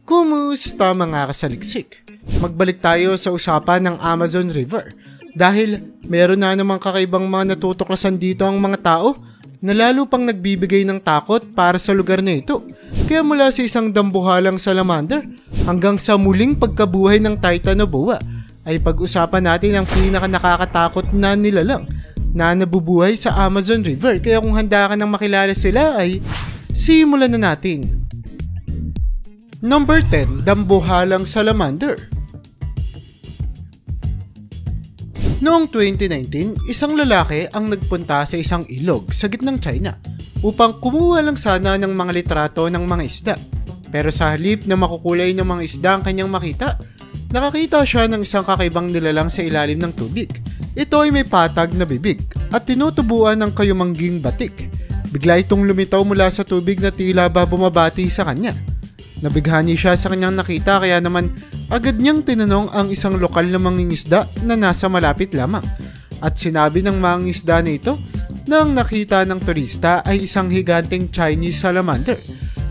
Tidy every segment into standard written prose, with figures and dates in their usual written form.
Kumusta mga kasaliksik? Magbalik tayo sa usapan ng Amazon River dahil meron na namang kakaibang mga natutuklasan dito ang mga tao na lalo pang nagbibigay ng takot para sa lugar na ito. Kaya mula sa isang dambuhalang salamander hanggang sa muling pagkabuhay ng Titanoboa ay pag-usapan natin ang pinaka-nakakatakot na nilalang na nabubuhay sa Amazon River. Kaya kung handa ka nang makilala sila ay simulan na natin. Number 10, dambuhalang salamander. Noong 2019, isang lalaki ang nagpunta sa isang ilog sa gitnang China upang kumuha lang sana ng mga litrato ng mga isda. Pero sa halip na makukulay ng mga isda ang kanyang makita, nakakita siya ng isang kakaibang nilalang sa ilalim ng tubig. Ito ay may patag na bibig at tinutubuan ng kayumangging batik. Bigla itong lumitaw mula sa tubig na tila ba bumabati sa kanya. Nabighani siya sa kanyang nakita kaya naman agad niyang tinanong ang isang lokal na mangingisda na nasa malapit lamang. At sinabi ng mangingisda na ito na ang nakita ng turista ay isang higanteng Chinese salamander,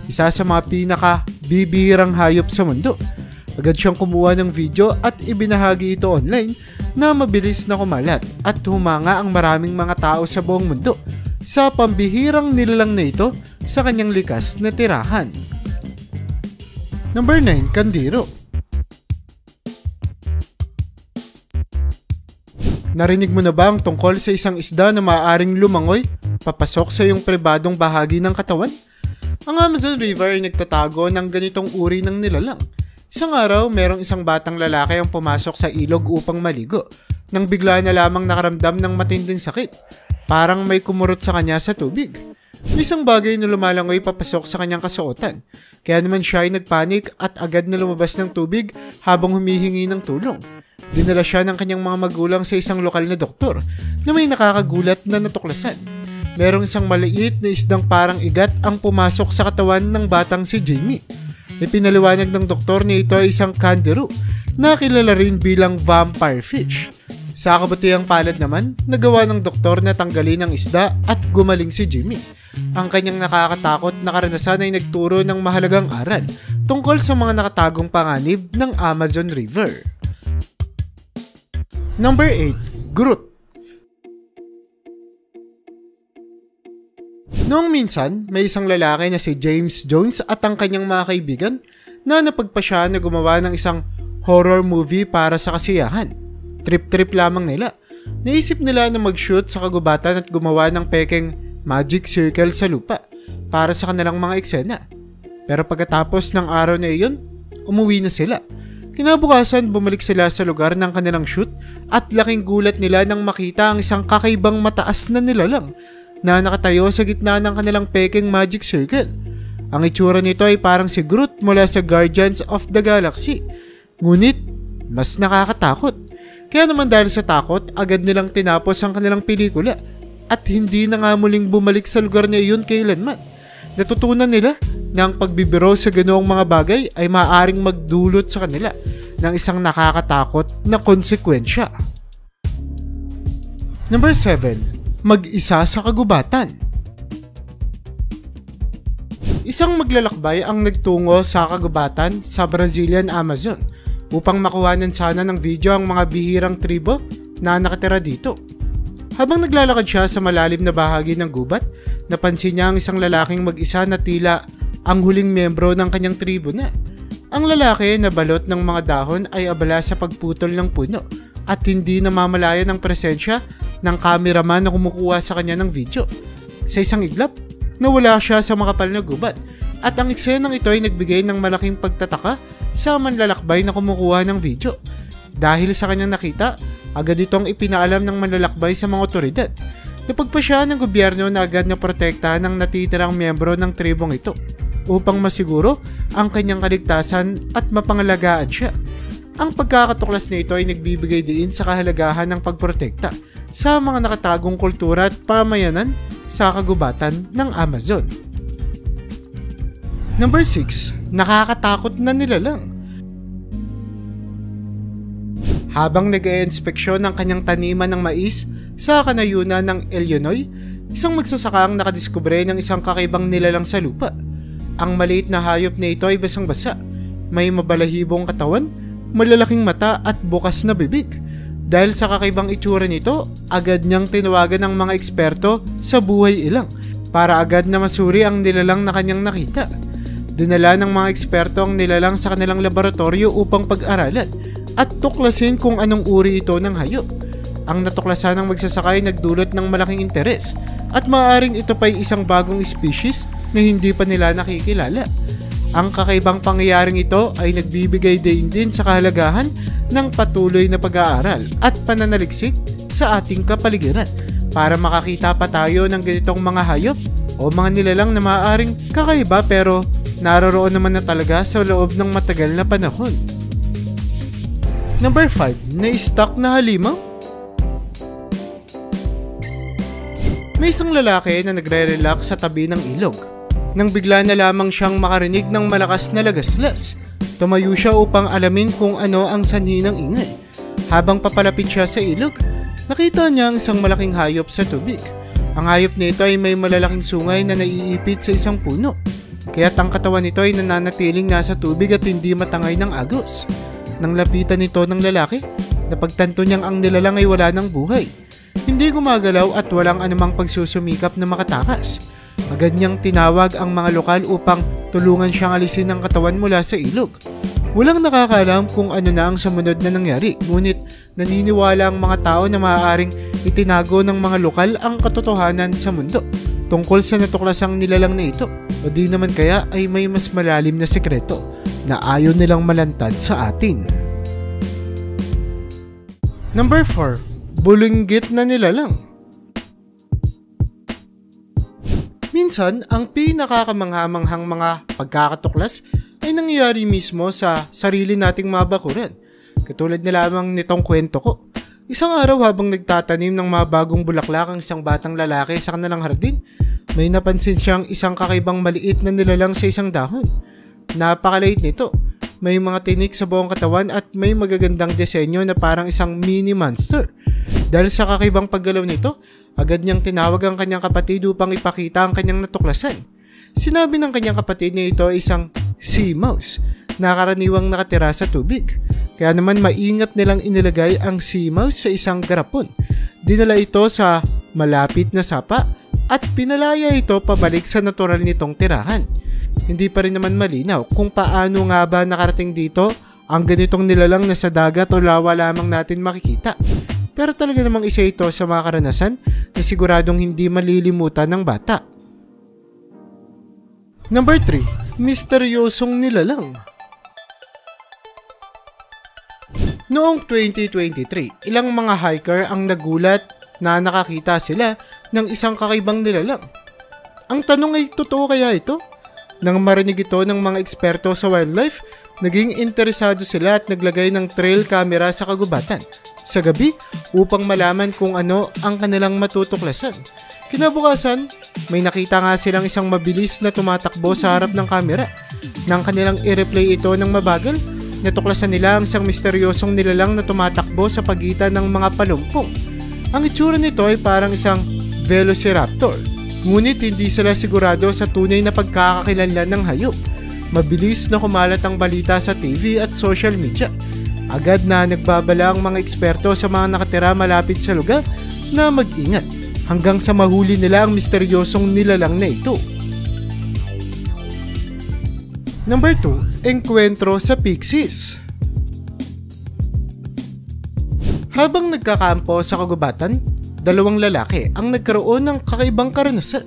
isa sa mga pinaka-bibihirang hayop sa mundo. Agad siyang kumuha ng video at ibinahagi ito online na mabilis na kumalat at humanga ang maraming mga tao sa buong mundo sa pambihirang nilalang na ito sa kanyang likas na tirahan. Number 9, Kandiro. Narinig mo na ba ang tungkol sa isang isda na maaaring lumangoy papasok sa iyong pribadong bahagi ng katawan? Ang Amazon River ay nagtatago ng ganitong uri ng nilalang. Isang araw, merong isang batang lalaki ang pumasok sa ilog upang maligo nang bigla na lamang nakaramdam ng matinding sakit. Parang may kumurot sa kanya sa tubig. May isang bagay na lumalangoy papasok sa kanyang kasuotan. Kaya naman siya ay nagpanik at agad na lumabas ng tubig habang humihingi ng tulong. Dinala siya ng kanyang mga magulang sa isang lokal na doktor na may nakakagulat na natuklasan. Merong isang maliit na isdang parang igat ang pumasok sa katawan ng batang si Jamie. Ipinaliwanag ng doktor na ito ay isang kangaroo na kilala rin bilang vampire fish. Sa kabutihang palad naman, nagawa ng doktor na tanggalin ang isda at gumaling si Jamie. Ang kanyang nakakatakot na karanasan ay nagturo ng mahalagang aral tungkol sa mga nakatagong panganib ng Amazon River. Number 8, Groot. Noong minsan, may isang lalaki na si James Jones at ang kanyang mga kaibigan na napagpasya na gumawa ng isang horror movie para sa kasiyahan. Trip-trip lamang nila. Naisip nila na mag-shoot sa kagubatan at gumawa ng pekeng magic circle sa lupa para sa kanilang mga eksena. Pero pagkatapos ng araw na iyon, umuwi na sila. Kinabukasan, bumalik sila sa lugar ng kanilang shoot at laking gulat nila nang makita ang isang kakaibang mataas na nilalang na nakatayo sa gitna ng kanilang pekeng magic circle. Ang itsura nito ay parang si Groot mula sa Guardians of the Galaxy. Ngunit, mas nakakatakot. Kaya naman dahil sa takot, agad nilang tinapos ang kanilang pelikula at hindi na nga muling bumalik sa lugar na iyon kailanman. Natutunan nila na ang pagbibiro sa ganoong mga bagay ay maaaring magdulot sa kanila ng isang nakakatakot na konsekwensya. Number 7, mag-isa sa kagubatan. Isang maglalakbay ang nagtungo sa kagubatan sa Brazilian Amazon upang makuhanan sana ng video ang mga bihirang tribo na nakatira dito. Habang naglalakad siya sa malalim na bahagi ng gubat, napansin niya ang isang lalaking mag-isa na tila ang huling membro ng kanyang tribo na. Ang lalaki na balot ng mga dahon ay abala sa pagputol ng puno at hindi namamalayan ang presensya ng cameraman na kumukuha sa kanya ng video. Sa isang iglap, nawala siya sa makapal na gubat at ang eksenang ito ay nagbigay ng malaking pagtataka sa manlalakbay na kumukuha ng video. Dahil sa kanyang nakita, agad itong ipinaalam ng manlalakbay sa mga otoridad. Napagpasya ng gobyerno na agad na protektahan ng natitirang miyembro ng tribong ito upang masiguro ang kanyang kaligtasan at mapangalagaan siya. Ang pagkakatuklas na ito ay nagbibigay din sa kahalagahan ng pagprotekta sa mga nakatagong kultura at pamayanan sa kagubatan ng Amazon. Number 6, nakakatakot na nilalang. Habang nag-e-inspeksyon ng kanyang taniman ng mais sa kanayunan ng Illinois, isang magsasaka ang nakadiskubre ng isang kakaibang nilalang sa lupa. Ang maliit na hayop na ito ay basang-basa. may mabalahibong katawan, malalaking mata at bukas na bibig. Dahil sa kakaibang itsura nito, agad niyang tinawagan ng mga eksperto sa buhay ilang para agad na masuri ang nilalang na kanyang nakita. Dinala ng mga eksperto ang nilalang sa kanilang laboratorio upang pag-aralan at tuklasin kung anong uri ito ng hayop. Ang natuklasan ng magsasaka ay nagdulot ng malaking interes at maaaring ito pa ay isang bagong species na hindi pa nila nakikilala. Ang kakaibang pangyayaring ito ay nagbibigay din sa kahalagahan ng patuloy na pag-aaral at pananaliksik sa ating kapaligiran para makakita pa tayo ng ganitong mga hayop o mga nilalang na maaaring kakaiba pero naroroon naman na talaga sa loob ng matagal na panahon. Number 5. Na-stuck na halimaw? May isang lalaki na nagre-relax sa tabi ng ilog. Nang bigla na lamang siyang makarinig ng malakas na lagaslas, tumayo siya upang alamin kung ano ang sanhi ng ingay. Habang papalapit siya sa ilog, nakita niya ang isang malaking hayop sa tubig. Ang hayop nito ay may malalaking sungay na naiipit sa isang puno, kaya't ang katawan nito ay nananatiling nasa tubig at hindi matangay ng agos. Nang lapitan nito ng lalaki, napagtanto niyang ang nilalang ay wala ng buhay. Hindi gumagalaw at walang anumang pagsusumikap na makatakas. Agad niyang tinawag ang mga lokal upang tulungan siyang alisin ang katawan mula sa ilog. Walang nakakaalam kung ano na ang sumunod na nangyari, ngunit naniniwala ang mga tao na maaaring itinago ng mga lokal ang katotohanan sa mundo tungkol sa natuklasang nilalang na ito, o di naman kaya ay may mas malalim na sekreto na ayaw nilang malantad sa atin. Number 4. Bulinggit na nilalang. Minsan, ang pinakakamanghamanghang mga pagkakatuklas ay nangyayari mismo sa sarili nating mga bakuran. Katulad na lamang nitong kwento ko. Isang araw habang nagtatanim ng mga bagong bulaklak ang isang batang lalaki sa kanilang hardin, may napansin siyang isang kakaibang maliit na nilalang sa isang dahon. Napakaliit nito. May mga tinik sa buong katawan at may magagandang disenyo na parang isang mini monster. Dahil sa kakaibang paggalaw nito, agad niyang tinawag ang kanyang kapatid upang ipakita ang kanyang natuklasan. Sinabi ng kanyang kapatid na ito ay isang sea mouse na karaniwang nakatira sa tubig. Kaya naman maingat nilang inilagay ang sea mouse sa isang garapon. Dinala ito sa malapit na sapa at pinalaya ito pabalik sa natural nitong tirahan. Hindi pa rin naman malinaw kung paano nga ba nakarating dito ang ganitong nilalang na sa dagat o lawa lamang natin makikita. Pero talaga namang isa ito sa mga karanasan na siguradong hindi malilimutan ng bata. Number 3. Misteryosong nilalang. Noong 2023, ilang mga hiker ang nagulat na nakakita sila ng isang kakaibang nilalang. Ang tanong ay, totoo kaya ito? Nang marinig ito ng mga eksperto sa wildlife, naging interesado sila at naglagay ng trail camera sa kagubatan sa gabi upang malaman kung ano ang kanilang matutuklasan. Kinabukasan, may nakita nga silang isang mabilis na tumatakbo sa harap ng camera. Nang kanilang i-replay ito ng mabagal, natuklasan nila ang isang misteryosong nilalang na tumatakbo sa pagitan ng mga palumpong. Ang itsura nito ay parang isang velociraptor, ngunit hindi sila sigurado sa tunay na pagkakakilanlan ng hayop. Mabilis na kumalat ang balita sa TV at social media. Agad na nagbabala ang mga eksperto sa mga nakatira malapit sa lugar na mag-ingat hanggang sa mahuli nila ang misteryosong nilalang na ito. Number 2. Engkwentro sa pixies. Habang nagkakampo sa kagubatan, dalawang lalaki ang nagkaroon ng kakaibang karanasan.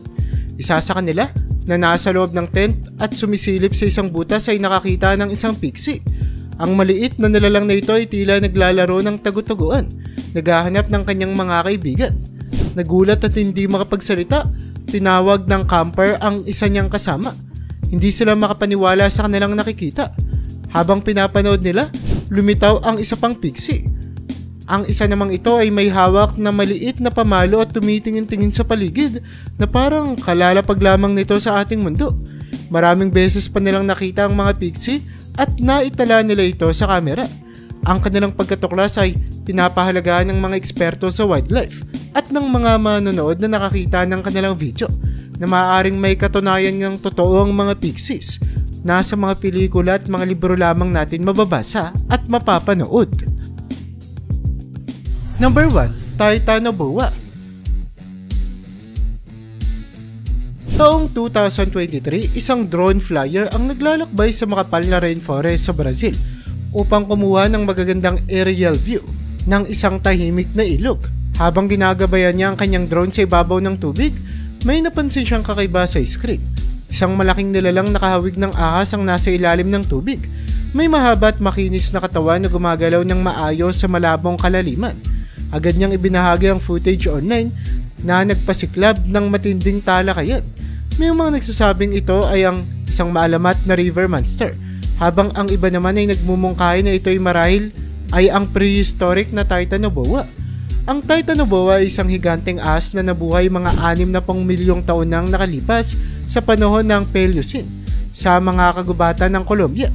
Isa sa kanila na nasa loob ng tent at sumisilip sa isang butas ay nakakita ng isang pixie. Ang maliit na nilalang na ito ay tila naglalaro ng tagu-taguan, naghahanap ng kanyang mga kaibigan. Nagulat at hindi makapagsalita, tinawag ng camper ang isa niyang kasama. Hindi sila makapaniwala sa kanilang nakikita. Habang pinapanood nila, lumitaw ang isa pang pixie. Ang isa namang ito ay may hawak na maliit na pamalo at tumitingin-tingin sa paligid na parang kalalapag lamang nito sa ating mundo. Maraming beses pa nilang nakita ang mga pixie at naitala nila ito sa kamera. Ang kanilang pagkatuklas ay pinapahalagahan ng mga eksperto sa wildlife at ng mga manonood na nakakita ng kanilang video na maaaring may katunayan ng totoo ang mga pixies. nasa mga pelikula at mga libro lamang natin mababasa at mapapanood. Number 1. Titanoboa. Taong 2023, isang drone flyer ang naglalakbay sa makapal na rainforest sa Brazil upang kumuha ng magagandang aerial view ng isang tahimik na ilog. Habang ginagabayan niya ang kanyang drone sa ibabaw ng tubig, may napansin siyang kakaiba sa screen. Isang malaking nilalang nakahawig ng ahas ang nasa ilalim ng tubig. May mahaba at makinis na katawan na gumagalaw ng maayos sa malabong kalaliman. Agad niyang ibinahagi ang footage online na nagpasiklab ng matinding talakayan. May mga nagsasabing ito ay ang isang maalamat na river monster, habang ang iba naman ay nagmumungkahi na ito'y marahil ay ang prehistoric na Titanoboa. Ang Titanoboa ay isang higanteng ahas na nabuhay mga 60 milyong taon nang nakalipas sa panahon ng Paleocene sa mga kagubatan ng Colombia.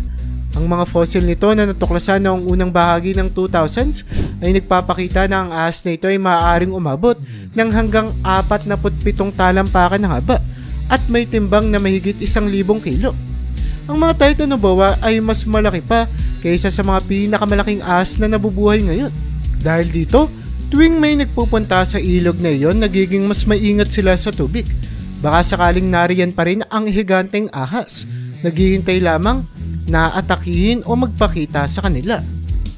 Ang mga fossil nito na natuklasan noong unang bahagi ng 2000s ay nagpapakita na ang ahas na ito ay maaaring umabot ng hanggang 47 talampakan ng haba at may timbang na mahigit 1,000 kilo. Ang mga Titanoboa ay mas malaki pa kaysa sa mga pinakamalaking ahas na nabubuhay ngayon. Dahil dito, tuwing may nagpupunta sa ilog na iyon, nagiging mas maingat sila sa tubig. Baka sakaling nariyan pa rin ang higanteng ahas, naghihintay lamang na atakihin o magpakita sa kanila.